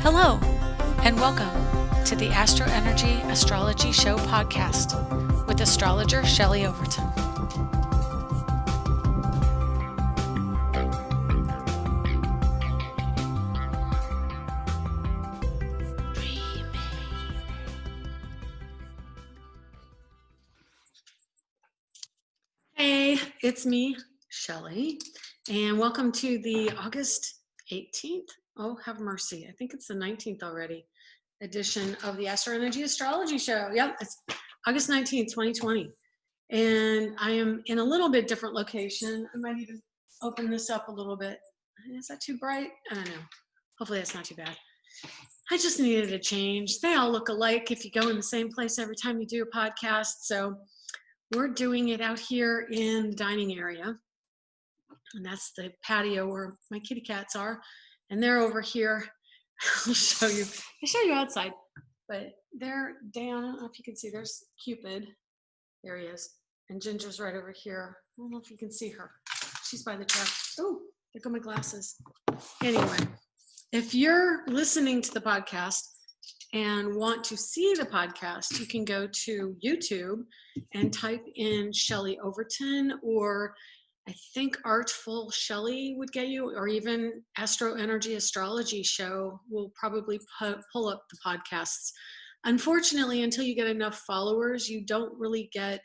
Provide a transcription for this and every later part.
Hello, and welcome to the AstroEnergy Astrology Show podcast with astrologer Shelley Overton. Hey, it's me, Shelley, and welcome to the August 18th. Oh, have mercy. I think it's the 19th already edition of the AstroEnergy Astrology Show. Yep, it's August 19th, 2020. And I am in a little bit different location. I might even open this up a little bit. Is that too bright? I don't know. Hopefully that's not too bad. I just needed a change. They all look alike if you go in the same place every time you do a podcast. So we're doing it out here in the dining area. And that's the patio where my kitty cats are. And they're over here. I'll show you outside, but they're down. I don't know if you can see, there's Cupid. There he is. And Ginger's right over here. I don't know if you can see her. She's by the chair. Oh, there go my glasses. Anyway, if you're listening to the podcast and want to see the podcast, you can go to YouTube and type in Shelley Overton, or I think Artful Shelley would get you, or even AstroEnergy Astrology Show will probably pull up the podcasts. Unfortunately, until you get enough followers, you don't really get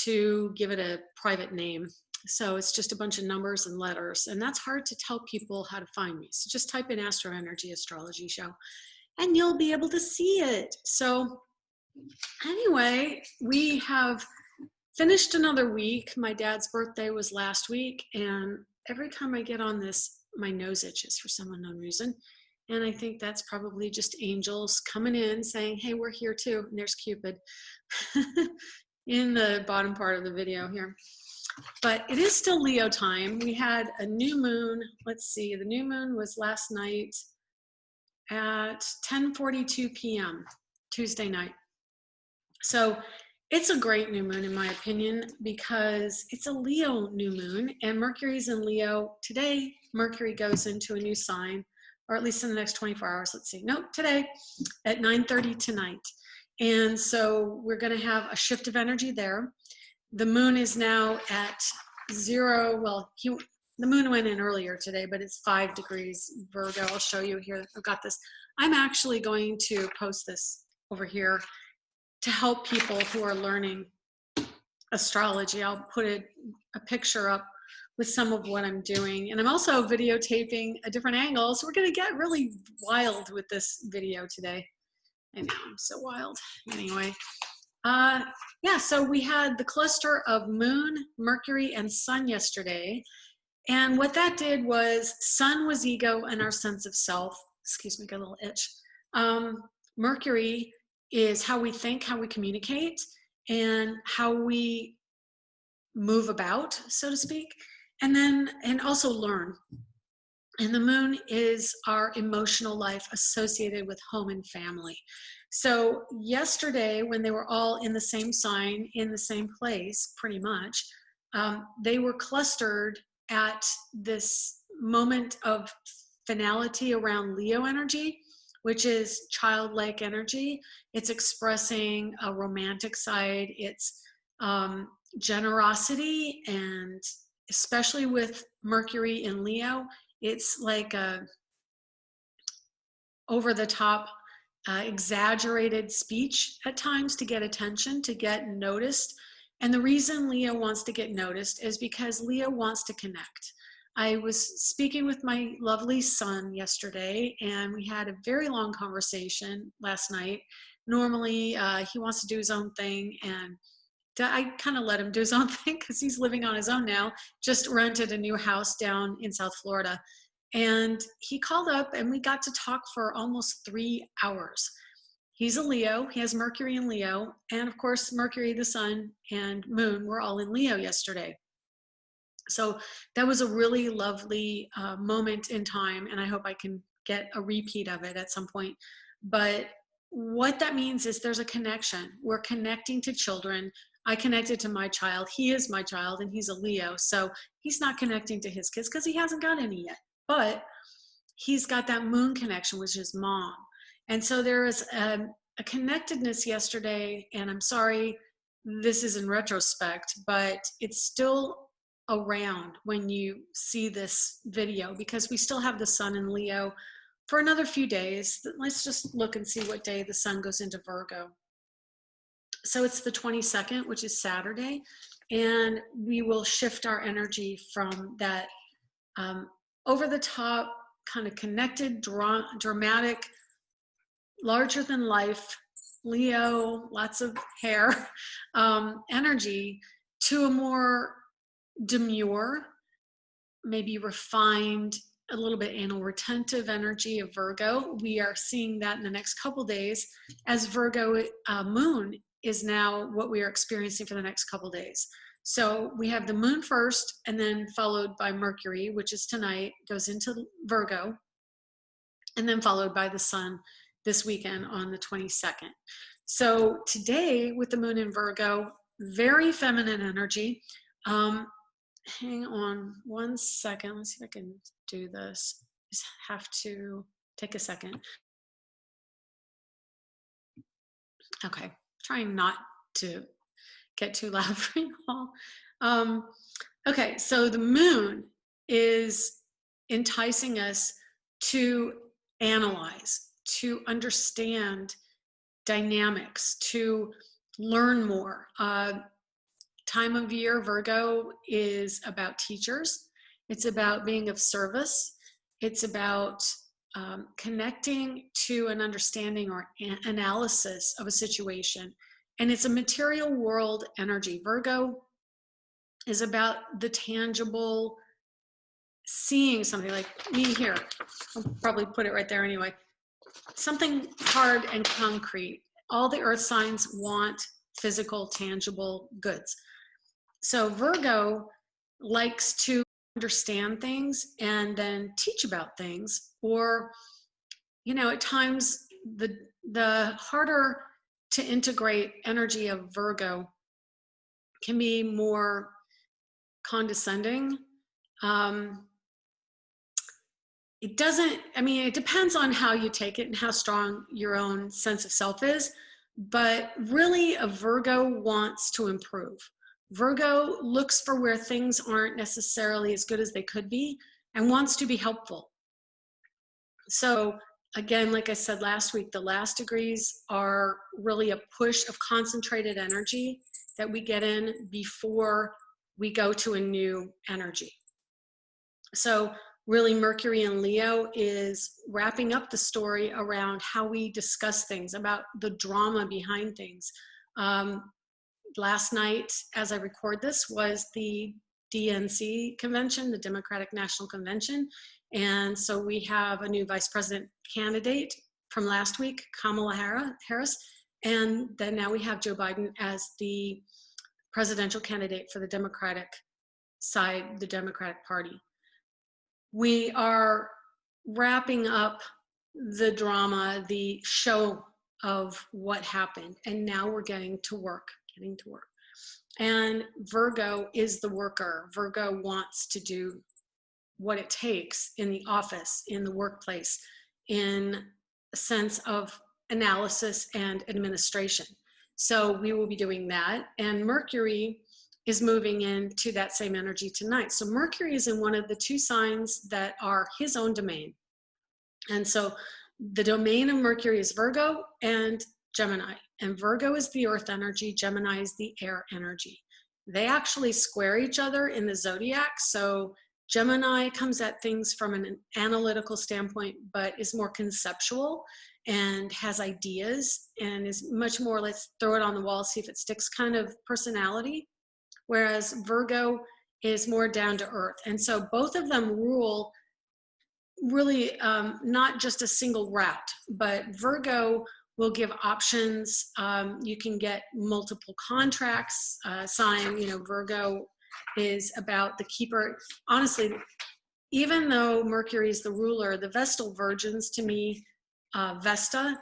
to give it a private name. So it's just a bunch of numbers and letters, and that's hard to tell people how to find me. So just type in AstroEnergy Astrology Show, and you'll be able to see it. So anyway, we have finished another week. My dad's birthday was last week, and every time I get on this, my nose itches for some unknown reason. And I think that's probably just angels coming in saying, hey, we're here too. And there's Cupid in the bottom part of the video here. But it is still Leo time. We had a new moon. Let's see, the new moon was last night at 10:42 p.m., Tuesday night. So it's a great new moon in my opinion because it's a Leo new moon and Mercury's in Leo. Today, Mercury goes into a new sign, or at least in the next 24 hours. Let's see. Nope, today at 9:30 tonight. And so we're going to have a shift of energy there. The moon is now at 0. Well, the moon went in earlier today, but it's 5 degrees Virgo. I'll show you here. I've got this. I'm actually going to post this over here to help people who are learning astrology. I'll put a picture up with some of what I'm doing. And I'm also videotaping a different angle. So we're going to get really wild with this video today. I know, I'm so wild. Anyway, yeah, so we had the cluster of Moon, Mercury, and Sun yesterday. And what that did was Sun was ego and our sense of self. Excuse me, got a little itch. Mercury is how we think, how we communicate, and how we move about, so to speak, and also learn. And the moon is our emotional life associated with home and family. So yesterday, when they were all in the same sign, in the same place, pretty much, they were clustered at this moment of finality around Leo energy, which is childlike energy. It's expressing a romantic side. It's generosity, and especially with Mercury in Leo, it's like a over-the-top, exaggerated speech at times to get attention, to get noticed. And the reason Leo wants to get noticed is because Leo wants to connect. I was speaking with my lovely son yesterday, and we had a very long conversation last night. Normally, he wants to do his own thing, and I kind of let him do his own thing because he's living on his own now, just rented a new house down in South Florida. And he called up, and we got to talk for almost 3 hours. He's a Leo. He has Mercury in Leo. And, of course, Mercury, the sun, and moon were all in Leo yesterday. So that was a really lovely moment in time, and I hope I can get a repeat of it at some point. But what that means is there's a connection. We're connecting to children. I connected to my child. He is my child, and he's a Leo. So he's not connecting to his kids because he hasn't got any yet. But he's got that moon connection with his mom. And so there is a connectedness yesterday, and I'm sorry, this is in retrospect, but it's still around when you see this video, because we still have the sun in Leo for another few days. Let's just look and see what day the sun goes into Virgo. So it's the 22nd, which is Saturday, and we will shift our energy from that over the top, kind of connected, dramatic, larger than life, Leo, lots of hair energy, to a more demure, maybe refined, a little bit anal retentive energy of Virgo. We are seeing that in the next couple days, as Virgo moon is now what we are experiencing for the next couple days. So we have the moon first, and then followed by Mercury, which is tonight, goes into Virgo, and then followed by the sun this weekend on the 22nd. So today, with the moon in Virgo, very feminine energy. Hang on one second. Let's see if I can do this. Just have to take a second. Okay, trying not to get too loud for you all. Okay, so the moon is enticing us to analyze, to understand dynamics, to learn more. Time of year, Virgo is about teachers. It's about being of service. It's about connecting to an understanding or analysis of a situation. And it's a material world energy. Virgo is about the tangible, seeing something like me here. I'll probably put it right there anyway. Something hard and concrete. All the earth signs want physical, tangible goods. So Virgo likes to understand things and then teach about things, or, you know, at times the harder to integrate energy of Virgo can be more condescending. It doesn't, I mean, it depends on how you take it and how strong your own sense of self is, but really a Virgo wants to improve. Virgo looks for where things aren't necessarily as good as they could be and wants to be helpful. So again, like I said last week, the last degrees are really a push of concentrated energy that we get in before we go to a new energy. So really, Mercury in Leo is wrapping up the story around how we discuss things, about the drama behind things. Last night, as I record this, was the DNC convention, the Democratic National Convention. And so we have a new vice president candidate from last week, Kamala Harris. And then now we have Joe Biden as the presidential candidate for the Democratic side, the Democratic Party. We are wrapping up the drama, the show of what happened, and now we're getting to work. And Virgo is the worker. Virgo wants to do what it takes in the office, in the workplace, in a sense of analysis and administration. So we will be doing that. And Mercury is moving into that same energy tonight. So Mercury is in one of the two signs that are his own domain. And so the domain of Mercury is Virgo and Gemini. And Virgo is the earth energy, Gemini is the air energy. They actually square each other in the zodiac. So Gemini comes at things from an analytical standpoint, but is more conceptual and has ideas and is much more, let's throw it on the wall, see if it sticks kind of personality. Whereas Virgo is more down to earth. And so both of them rule really not just a single route, but Virgo will give options. You can get multiple contracts signed. You know, Virgo is about the keeper. Honestly, even though Mercury is the ruler, the Vestal Virgins, to me, Vesta,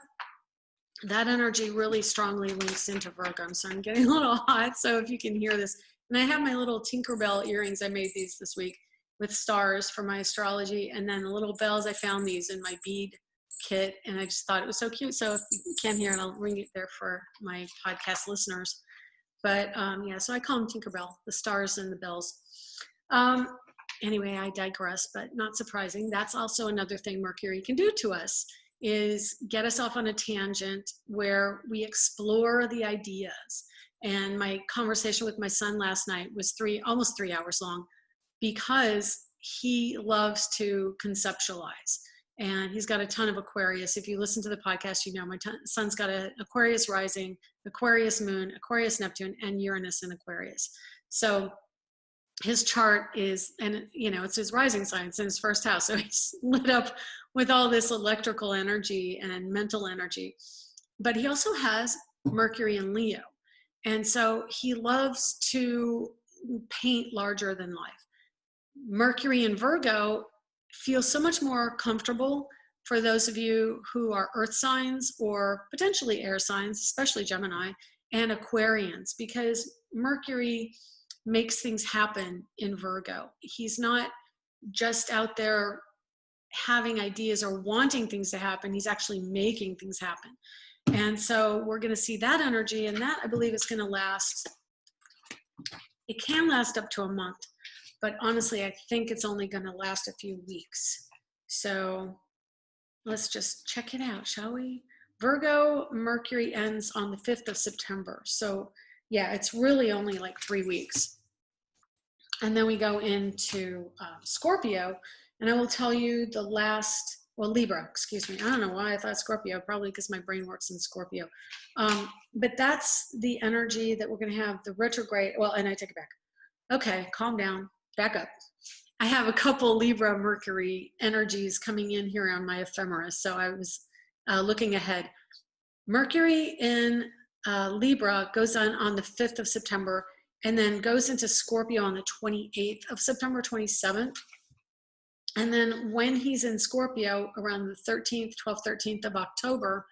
that energy really strongly links into Virgo. So I'm getting a little hot, so if you can hear this. And I have my little Tinkerbell earrings. I made these this week. with stars for my astrology. And then the little bells, I found these in my bead kit, and I just thought it was so cute. So if you can hear it, I'll ring it there for my podcast listeners. But yeah, so I call them Tinkerbell, the stars and the bells. Anyway, I digress, but not surprising. That's also another thing Mercury can do to us, is get us off on a tangent where we explore the ideas. And my conversation with my son last night was almost 3 hours long, because he loves to conceptualize. And he's got a ton of Aquarius. If you listen to the podcast, you know my son's got an Aquarius rising, Aquarius moon, Aquarius Neptune, and Uranus in Aquarius. So his chart is, and you know, it's his rising sign, it's in his first house. So he's lit up with all this electrical energy and mental energy. But he also has Mercury in Leo. And so he loves to paint larger than life. Mercury in Virgo feels so much more comfortable for those of you who are earth signs or potentially air signs, especially Gemini and Aquarians, because Mercury makes things happen in Virgo. He's not just out there having ideas or wanting things to happen. He's actually making things happen. And so we're going to see that energy, and that I believe is going to last. It can last up to a month, but honestly, I think it's only going to last a few weeks. So let's just check it out, shall we? Virgo, Mercury ends on the 5th of September. So yeah, it's really only like 3 weeks. And then we go into Scorpio, and I will tell you the last, well, Libra, excuse me. I don't know why I thought Scorpio, probably because my brain works in Scorpio. But that's the energy that we're going to have the retrograde. Well, and I take it back. Okay, calm down, back up. I have a couple Libra Mercury energies coming in here on my ephemeris. So I was looking ahead. Mercury in Libra goes on the 5th of September, and then goes into Scorpio on the 28th of September, 27th. And then when he's in Scorpio around the 13th, 12th, 13th of October,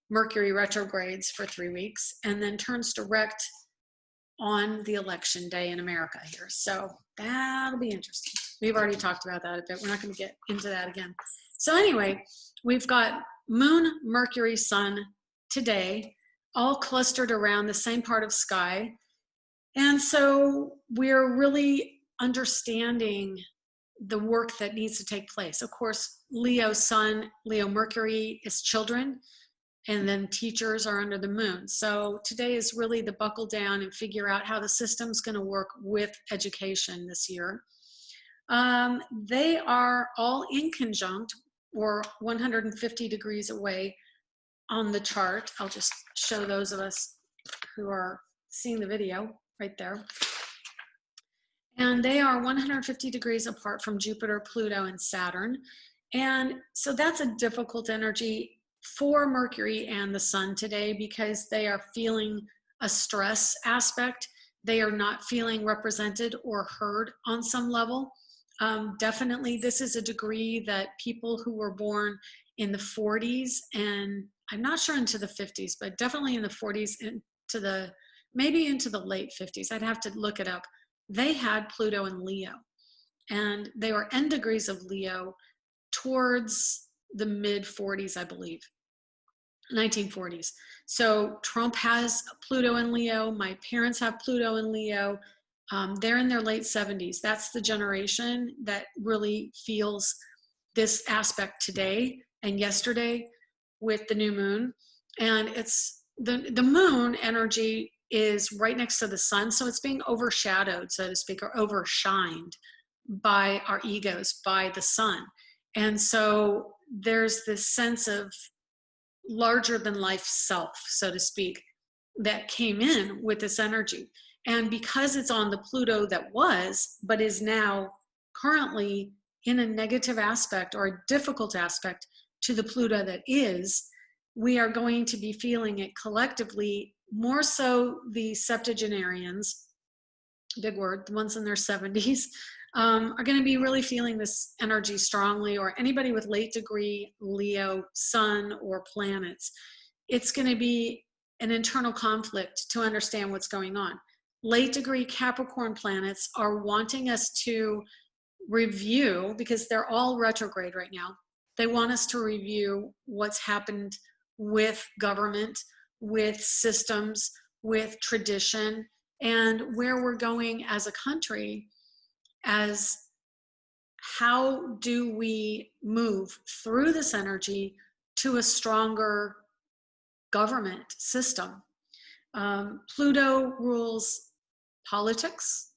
Mercury retrogrades for 3 weeks and then turns direct on the election day in America here. So that'll be interesting. We've already talked about that a bit. We're not going to get into that again. So anyway, we've got Moon, Mercury, Sun today, all clustered around the same part of sky. And so we're really understanding the work that needs to take place. Of course, Leo Sun, Leo Mercury is children, and then teachers are under the moon. So today is really the buckle down and figure out how the system's going to work with education this year. They are all in conjunct or 150 degrees away on the chart. I'll just show those of us who are seeing the video right there. And they are 150 degrees apart from Jupiter, Pluto, and Saturn. And so that's a difficult energy for Mercury and the Sun today, because they are feeling a stress aspect. They are not feeling represented or heard on some level. Definitely, this is a degree that people who were born in the 40s, and I'm not sure into the 50s, but definitely in the 40s maybe into the late 50s. I'd have to look it up. They had Pluto in Leo, and they were N degrees of Leo towards the mid 40s, I believe, 1940s. So Trump has Pluto in Leo. My parents have Pluto in Leo. They're in their late 70s. That's the generation that really feels this aspect today and yesterday with the new moon. And it's the moon energy is right next to the sun. So it's being overshadowed, so to speak, or overshined by our egos, by the sun. And so there's this sense of larger than life self, so to speak, that came in with this energy. And because it's on the Pluto that was, but is now currently in a negative aspect or a difficult aspect to the Pluto that is, we are going to be feeling it collectively, more so the septuagenarians, big word, the ones in their 70s, are going to be really feeling this energy strongly, or anybody with late degree Leo sun or planets. It's going to be an internal conflict to understand what's going on. Late degree Capricorn planets are wanting us to review, because they're all retrograde right now. They want us to review what's happened with government, with systems, with tradition, and where we're going as a country, as how do we move through this energy to a stronger government system. Pluto rules politics,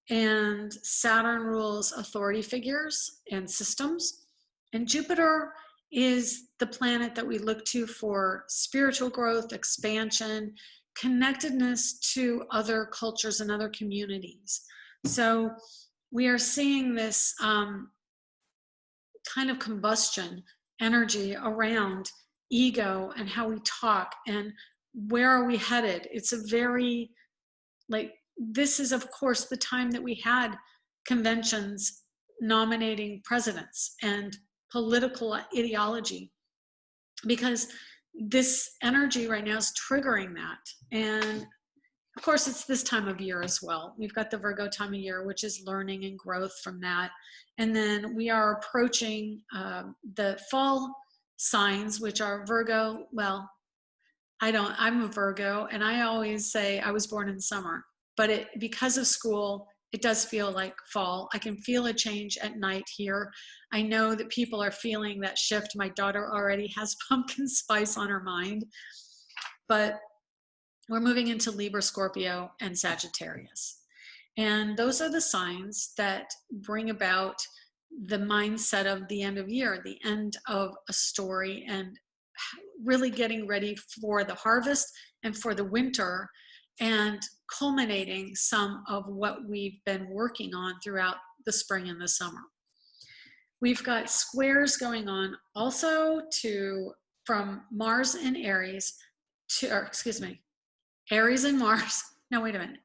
and Saturn rules authority figures and systems. And Jupiter is the planet that we look to for spiritual growth, expansion, connectedness to other cultures and other communities. So we are seeing this kind of combustion energy around ego and how we talk and where are we headed. It's a very, like, this is of course the time that we had conventions nominating presidents and political ideology, because this energy right now is triggering that. And of course it's this time of year as well. We've got the Virgo time of year, which is learning and growth from that. And then we are approaching the fall signs, which are Virgo. Well, I'm a Virgo, and I always say I was born in summer, but because of school, it does feel like fall. I can feel a change at night here. I know that people are feeling that shift. My daughter already has pumpkin spice on her mind, but we're moving into Libra, Scorpio, and Sagittarius. And those are the signs that bring about the mindset of the end of year, the end of a story, and really getting ready for the harvest and for the winter, and culminating some of what we've been working on throughout the spring and the summer. We've got squares going on also from Mars and Aries Aries and Mars. No, wait a minute.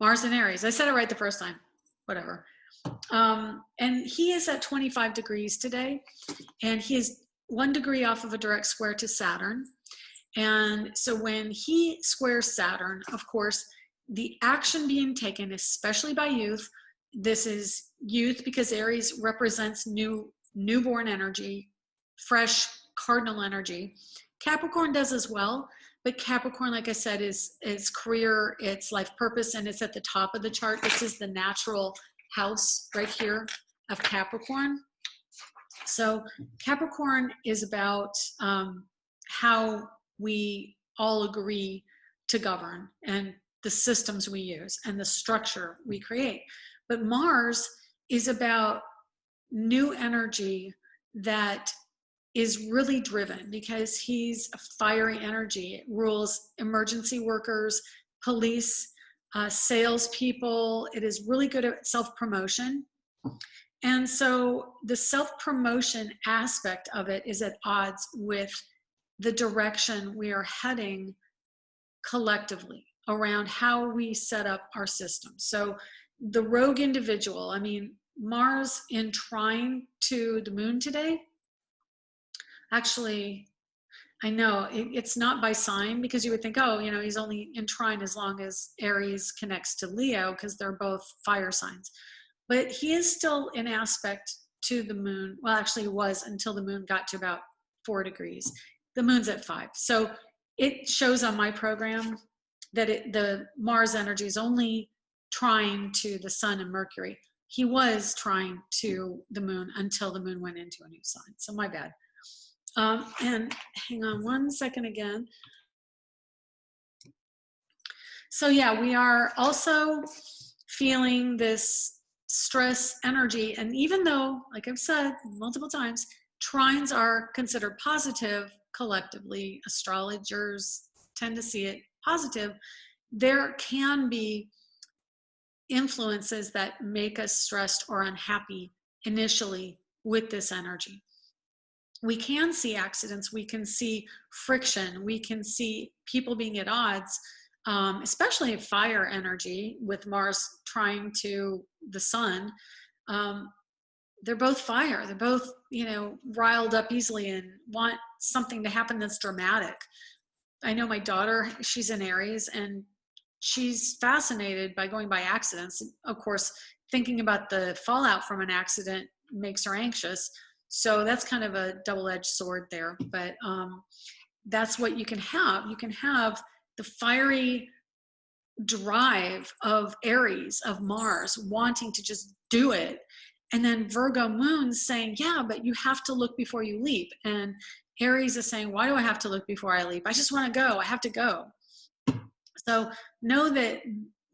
Mars and Aries. I said it right the first time. Whatever. And he is at 25 degrees today, and he is 1 degree off of a direct square to Saturn. And so when he squares Saturn, of course, the action being taken, especially by youth, this is youth because Aries represents newborn energy, fresh cardinal energy. Capricorn does as well, but Capricorn, like I said, is career, it's life purpose, and it's at the top of the chart. This is the natural house right here of Capricorn. So Capricorn is about how we all agree to govern and the systems we use and the structure we create. But Mars is about new energy that is really driven because he's a fiery energy. It rules emergency workers, police, salespeople. It is really good at self-promotion. And so the self-promotion aspect of it is at odds with the direction we are heading collectively around how we set up our system. So the rogue individual, I mean, Mars in trine to the moon today, actually, I know it's not by sign, because you would think, oh, he's only in trine as long as Aries connects to Leo, because they're both fire signs. But he is still in aspect to the moon. Well, actually it was until the moon got to about 4 degrees. The moon's at 5. So it shows on my program that the Mars energy is only trine to the sun and Mercury. He was trine to the moon until the moon went into a new sign. So my bad. And hang on 1 second again. So yeah, we are also feeling this stress energy. And even though, like I've said multiple times, trines are considered positive collectively, astrologers tend to see it positive, there can be influences that make us stressed or unhappy initially with this energy. We can see accidents, we can see friction, we can see people being at odds, especially fire energy with Mars trine to the sun. They're both fire. They're both, riled up easily and want something to happen that's dramatic. I know my daughter, she's in Aries, and she's fascinated by going by accidents. Of course, thinking about the fallout from an accident makes her anxious. So that's kind of a double-edged sword there. But that's what you can have. You can have the fiery drive of Aries, of Mars, wanting to just do it. And then Virgo moon saying, yeah, but you have to look before you leap. And Aries is saying, why do I have to look before I leap? I just want to go. I have to go. So know that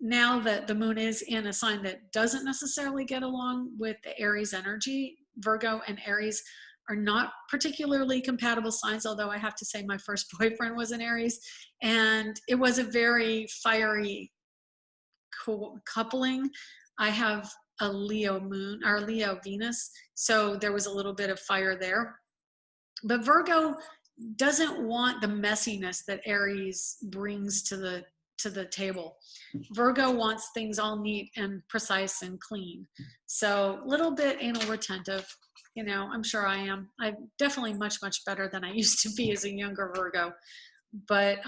now that the moon is in a sign that doesn't necessarily get along with the Aries energy, Virgo and Aries are not particularly compatible signs, although I have to say my first boyfriend was an Aries, and it was a very fiery coupling. I have a Leo moon, or Leo Venus, so there was a little bit of fire there. But Virgo doesn't want the messiness that Aries brings to the table. Virgo wants things all neat and precise and clean. So a little bit anal retentive, you know, I'm sure I am. I'm definitely much, much better than I used to be as a younger Virgo. But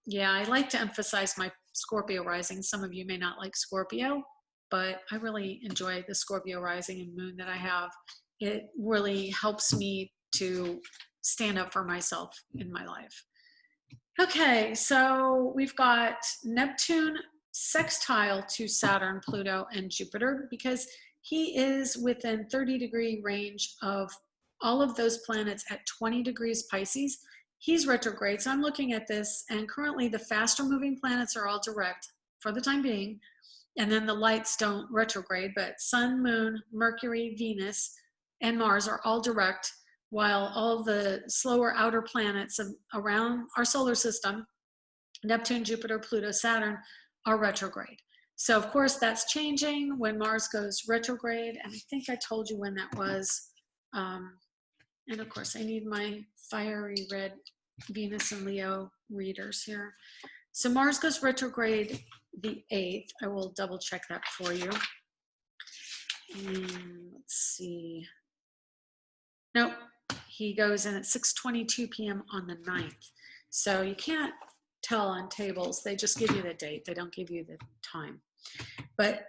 yeah, I like to emphasize my Scorpio rising. Some of you may not like Scorpio, but I really enjoy the Scorpio rising and moon that I have. It really helps me to stand up for myself in my life. Okay, so we've got Neptune sextile to Saturn, Pluto, and Jupiter, because he is within 30-degree range of all of those planets at 20 degrees Pisces. He's retrograde, so I'm looking at this, and currently the faster moving planets are all direct for the time being, and then the lights don't retrograde, but Sun, Moon, Mercury, Venus, and Mars are all direct, while all the slower outer planets around our solar system, Neptune, Jupiter, Pluto, Saturn, are retrograde. So of course that's changing when Mars goes retrograde, and I think I told you when that was. And of course I need my fiery red Venus and Leo readers here. So Mars goes retrograde the 8th. I will double check that for you. And let's see. Nope, he goes in at 6:22 p.m. on the 9th. So you can't tell on tables. They just give you the date. They don't give you the time. But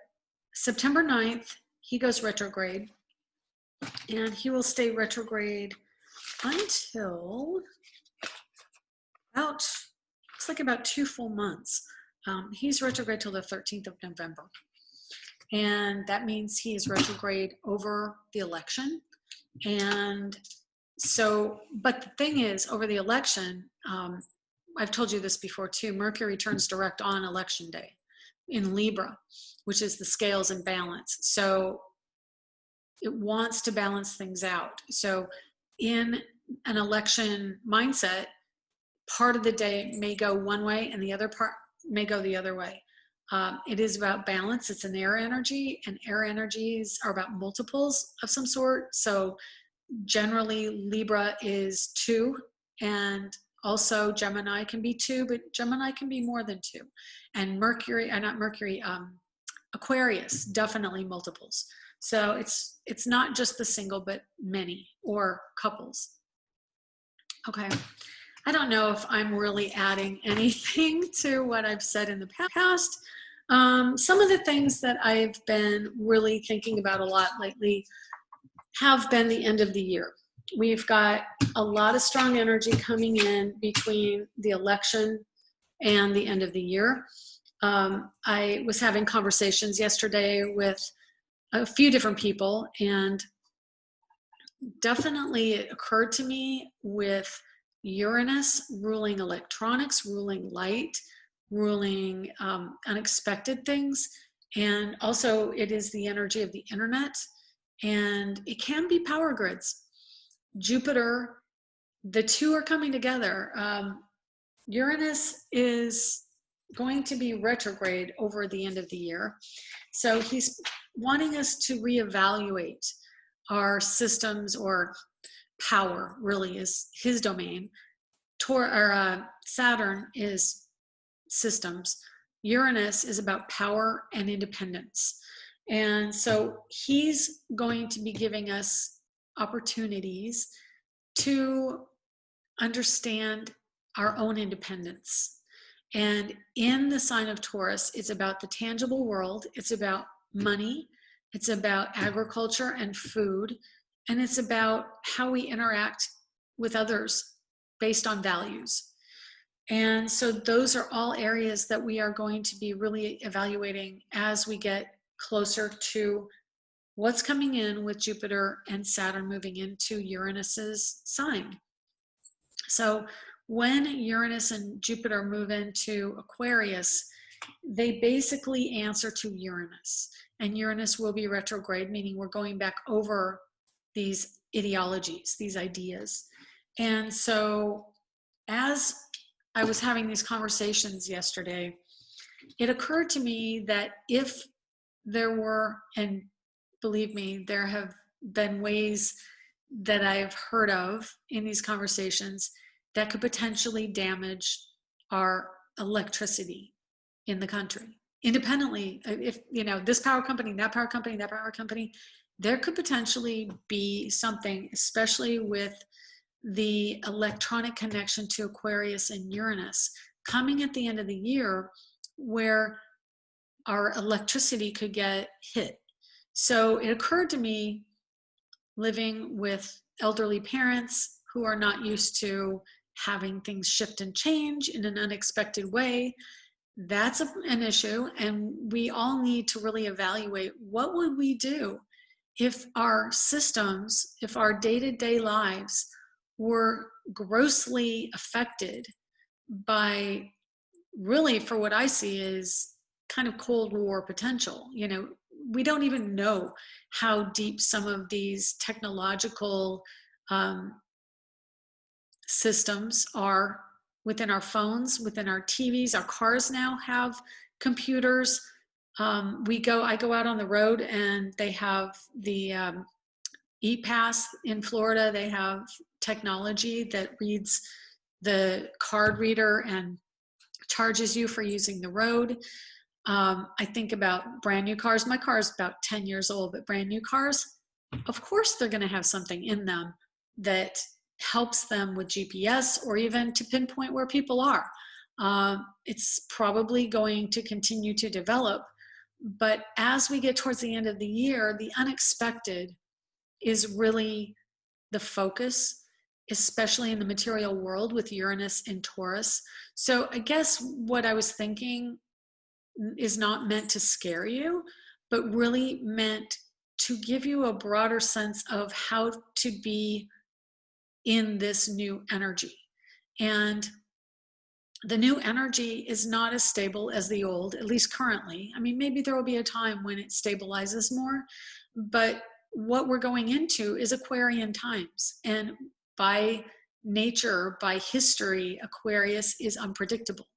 September 9th, he goes retrograde. And he will stay retrograde until looks like about 2 full months. He's retrograde till the 13th of November. And that means he is retrograde over the election. And so, but the thing is, over the election, I've told you this before too, Mercury turns direct on election day in Libra, which is the scales and balance. So it wants to balance things out. So in an election mindset, part of the day may go one way and the other part may go the other way. It is about balance. It's an air energy, and air energies are about multiples of some sort. So generally Libra is 2, and also Gemini can be 2, but Gemini can be more than 2. And Aquarius, definitely multiples. So it's not just the single, but many, or couples. Okay. I don't know if I'm really adding anything to what I've said in the past. Some of the things that I've been really thinking about a lot lately have been the end of the year. We've got a lot of strong energy coming in between the election and the end of the year. I was having conversations yesterday with a few different people, and definitely it occurred to me with Uranus ruling electronics, ruling light, ruling unexpected things, and also it is the energy of the internet, and it can be power grids. Jupiter, the two are coming together. Uranus is going to be retrograde over the end of the year, so he's wanting us to reevaluate our systems, or power really is his domain. Saturn is systems. Uranus is about power and independence. And so he's going to be giving us opportunities to understand our own independence. And in the sign of Taurus, it's about the tangible world. It's about money. It's about agriculture and food, and it's about how we interact with others based on values. And so those are all areas that we are going to be really evaluating as we get closer to what's coming in with Jupiter and Saturn moving into Uranus's sign. So when Uranus and Jupiter move into Aquarius, they basically answer to Uranus. And Uranus will be retrograde, meaning we're going back over these ideologies, these ideas. And so as I was having these conversations yesterday, it occurred to me that if there were, and believe me, there have been ways that I've heard of in these conversations that could potentially damage our electricity in the country. Independently, if you know this power company, that power company, that power company, there could potentially be something, especially with the electronic connection to Aquarius and Uranus coming at the end of the year, where our electricity could get hit. So it occurred to me, living with elderly parents who are not used to having things shift and change in an unexpected way, that's an issue. And we all need to really evaluate, what would we do if our systems, if our day-to-day lives were grossly affected by, really, for what I see is kind of Cold War potential. You know, we don't even know how deep some of these technological systems are within our phones, within our TVs. Our cars now have computers. I go out on the road and they have the E-Pass in Florida. They have technology that reads the card reader and charges you for using the road. I think about brand new cars. My car is about 10 years old, but brand new cars, of course, they're going to have something in them that helps them with GPS or even to pinpoint where people are. It's probably going to continue to develop. But as we get towards the end of the year, the unexpected is really the focus, especially in the material world with Uranus and Taurus. So I guess what I was thinking is not meant to scare you, but really meant to give you a broader sense of how to be in this new energy. And the new energy is not as stable as the old, at least currently. I mean, maybe there will be a time when it stabilizes more, but what we're going into is Aquarian times. And by nature, by history, Aquarius is unpredictable.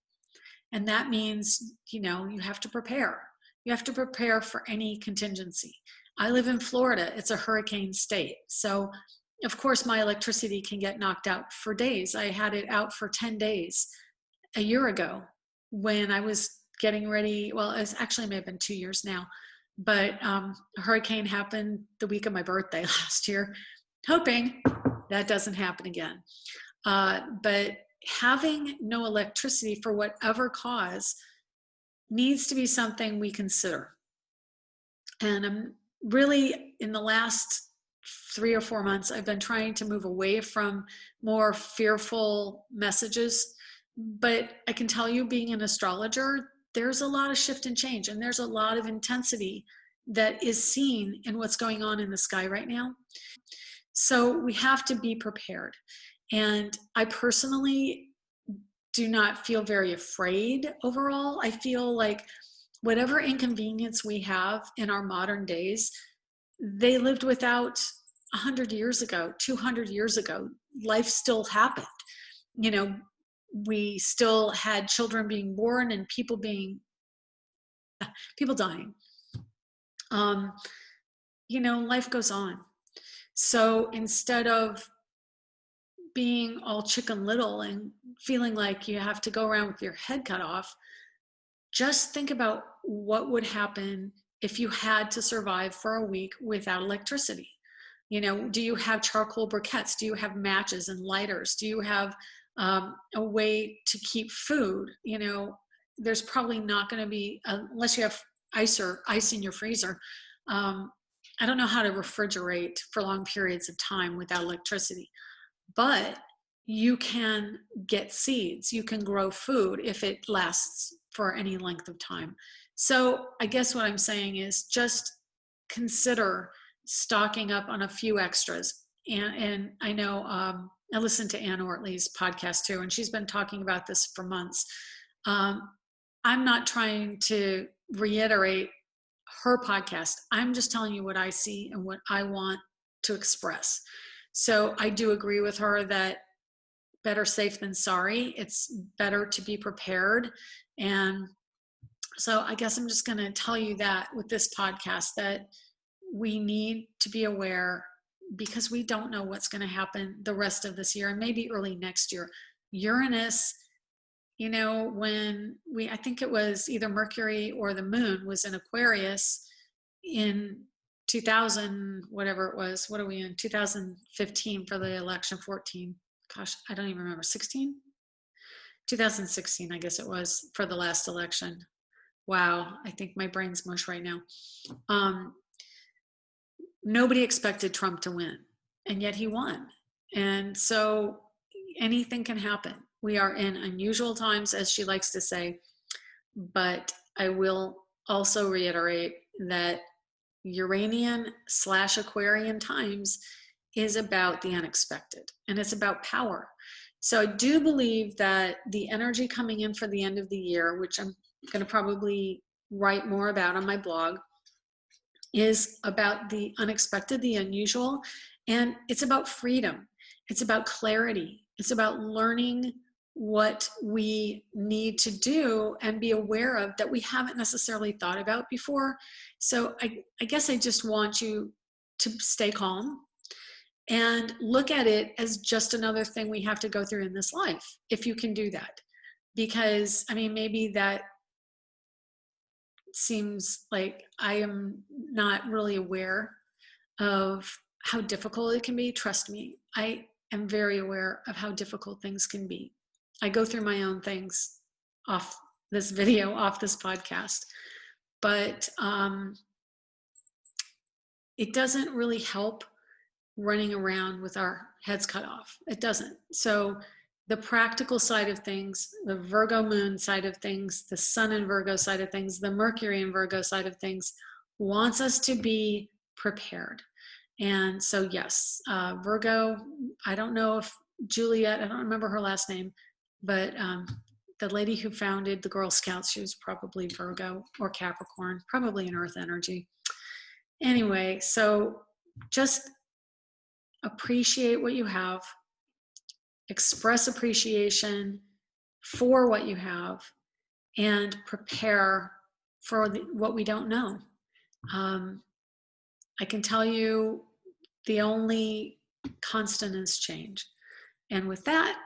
And that means, you know, you have to prepare. You have to prepare for any contingency. I live in Florida. It's a hurricane state. So, of course, my electricity can get knocked out for days. I had it out for 10 days a year ago when I was getting ready. Well, it's actually may have been 2 years now. But a hurricane happened the week of my birthday last year, hoping that doesn't happen again. But having no electricity for whatever cause needs to be something we consider. And I'm really, in the last 3 or 4 months, I've been trying to move away from more fearful messages. But I can tell you, being an astrologer, there's a lot of shift and change, and there's a lot of intensity that is seen in what's going on in the sky right now. So we have to be prepared. And I personally do not feel very afraid overall. I feel like whatever inconvenience we have in our modern days, they lived without 100 years ago, 200 years ago. Life still happened. You know, we still had children being born and people dying. You know, life goes on. So instead of being all Chicken Little and feeling like you have to go around with your head cut off, just think about what would happen if you had to survive for a week without electricity. You know, do you have charcoal briquettes? Do you have matches and lighters? Do you have a way to keep food? You know, there's probably not going to be, unless you have ice in your freezer, I don't know how to refrigerate for long periods of time without electricity, but you can get seeds. You can grow food if it lasts for any length of time. So I guess what I'm saying is just consider stocking up on a few extras. And I know I listened to Ann Ortley's podcast too, and she's been talking about this for months. I'm not trying to reiterate her podcast. I'm just telling you what I see and what I want to express. So I do agree with her that better safe than sorry. It's better to be prepared. And so I guess I'm just going to tell you that with this podcast, that we need to be aware, because we don't know what's going to happen the rest of this year and maybe early next year. Uranus, when I think it was either Mercury or the moon was in Aquarius in 2000, whatever it was. What are we in? 2015 for the election, 14. Gosh, I don't even remember. 16? 2016, I guess it was, for the last election. Wow, I think my brain's mush right now. Nobody expected Trump to win, and yet he won. And so anything can happen. We are in unusual times, as she likes to say, but I will also reiterate that Uranian/Aquarian times is about the unexpected, and it's about power. So I do believe that the energy coming in for the end of the year, which I'm going to probably write more about on my blog, is about the unexpected, the unusual, and it's about freedom. It's about clarity. It's about learning what we need to do and be aware of that we haven't necessarily thought about before. So I guess I just want you to stay calm and look at it as just another thing we have to go through in this life, if you can do that. Because, maybe that seems like I am not really aware of how difficult it can be. Trust me, I am very aware of how difficult things can be. I go through my own things off this video, off this podcast, but it doesn't really help running around with our heads cut off. It doesn't. So the practical side of things, the Virgo moon side of things, the sun in Virgo side of things, the Mercury in Virgo side of things wants us to be prepared. And so yes, Virgo, I don't know if Juliet, I don't remember her last name, but the lady who founded the Girl Scouts, she was probably Virgo or Capricorn, probably an earth energy. Anyway, so just appreciate what you have, express appreciation for what you have, and prepare for what we don't know. I can tell you the only constant is change. And with that,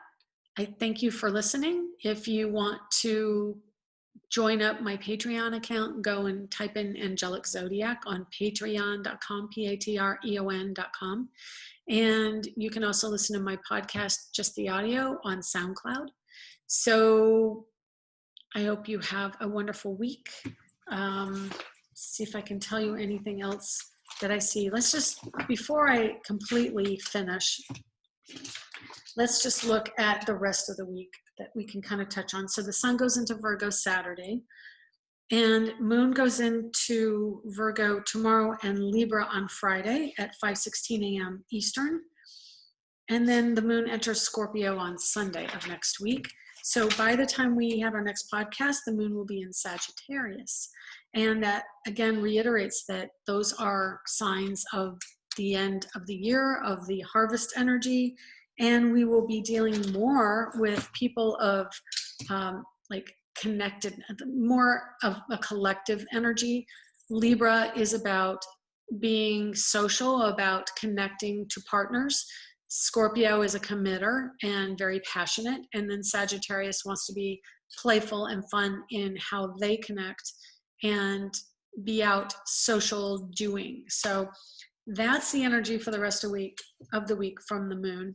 I thank you for listening. If you want to join up my Patreon account, go and type in Angelic Zodiac on patreon.com, patreon.com. And you can also listen to my podcast, just the audio, on SoundCloud. So I hope you have a wonderful week. See if I can tell you anything else that I see. Let's just, before I completely finish, let's just look at the rest of the week that we can kind of touch on. So the sun goes into Virgo Saturday, and moon goes into Virgo tomorrow and Libra on Friday at 5:16 a.m. Eastern. And then the moon enters Scorpio on Sunday of next week. So by the time we have our next podcast, the moon will be in Sagittarius. And that again reiterates that those are signs of the end of the year, of the harvest energy. And we will be dealing more with people of connected, more of a collective energy. Libra is about being social, about connecting to partners. Scorpio is a committer and very passionate. And then Sagittarius wants to be playful and fun in how they connect and be out social doing. So that's the energy for the rest of the week from the moon.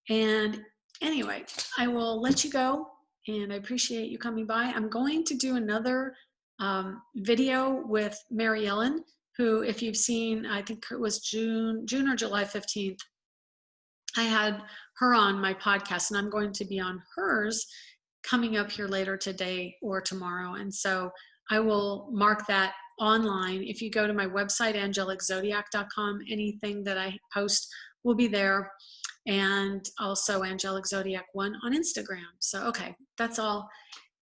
And anyway, I will let you go, and I appreciate you coming by. I'm going to do another video with Mary Ellen, who, if you've seen, I think it was June or July 15th, I had her on my podcast, and I'm going to be on hers coming up here later today or tomorrow. And so I will mark that online. If you go to my website, angeliczodiac.com, anything that I post will be there. And also Angelic Zodiac 1 on Instagram. So, okay, that's all.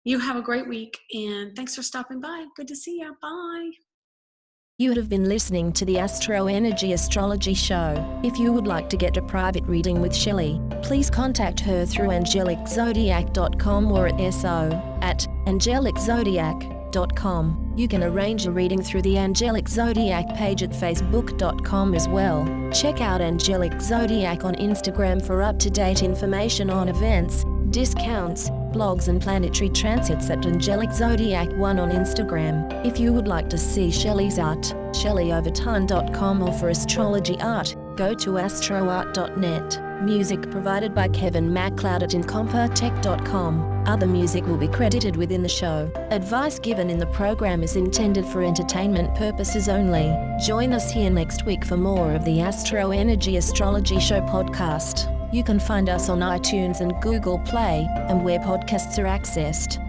You have a great week, and thanks for stopping by. Good to see you. Bye. You have been listening to the AstroEnergy Astrology Show. If you would like to get a private reading with Shelley, please contact her through angeliczodiac.com or at so@angeliczodiac.com. You can arrange a reading through the Angelic Zodiac page at facebook.com as well. Check out Angelic Zodiac on Instagram for up-to-date information on events, discounts, blogs and planetary transits at Angelic Zodiac 1 on Instagram. If you would like to see Shelley's art, ShelleyOverton.com, or for astrology art, go to astroart.net. Music provided by Kevin MacLeod at incompetech.com. Other music will be credited within the show. Advice given in the program is intended for entertainment purposes only. Join us here next week for more of the AstroEnergy Astrology Show podcast. You can find us on iTunes and Google Play, and where podcasts are accessed.